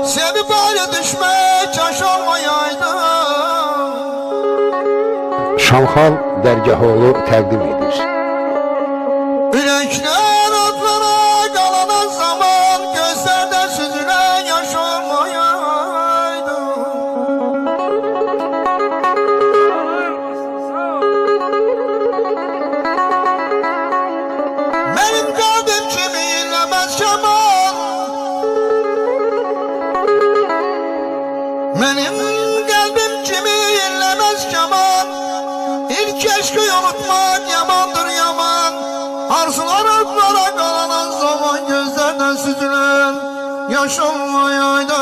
Sevip ayrı düşmek yaş olmayaydı. Şamxan Dərgahoğlu təqdim edir. Ürəklər atlara qalanan zaman gözlərdə süzülən yaş olmayaydı. Mənim qəlbim kimi inləməz kamal. Mənim qəlbim kimi inləməz kamal. İlk eşqi unutmak yamandır yaman. Arzular atlara qalanan zaman gözlərdən süzülən yaş olmayaydı.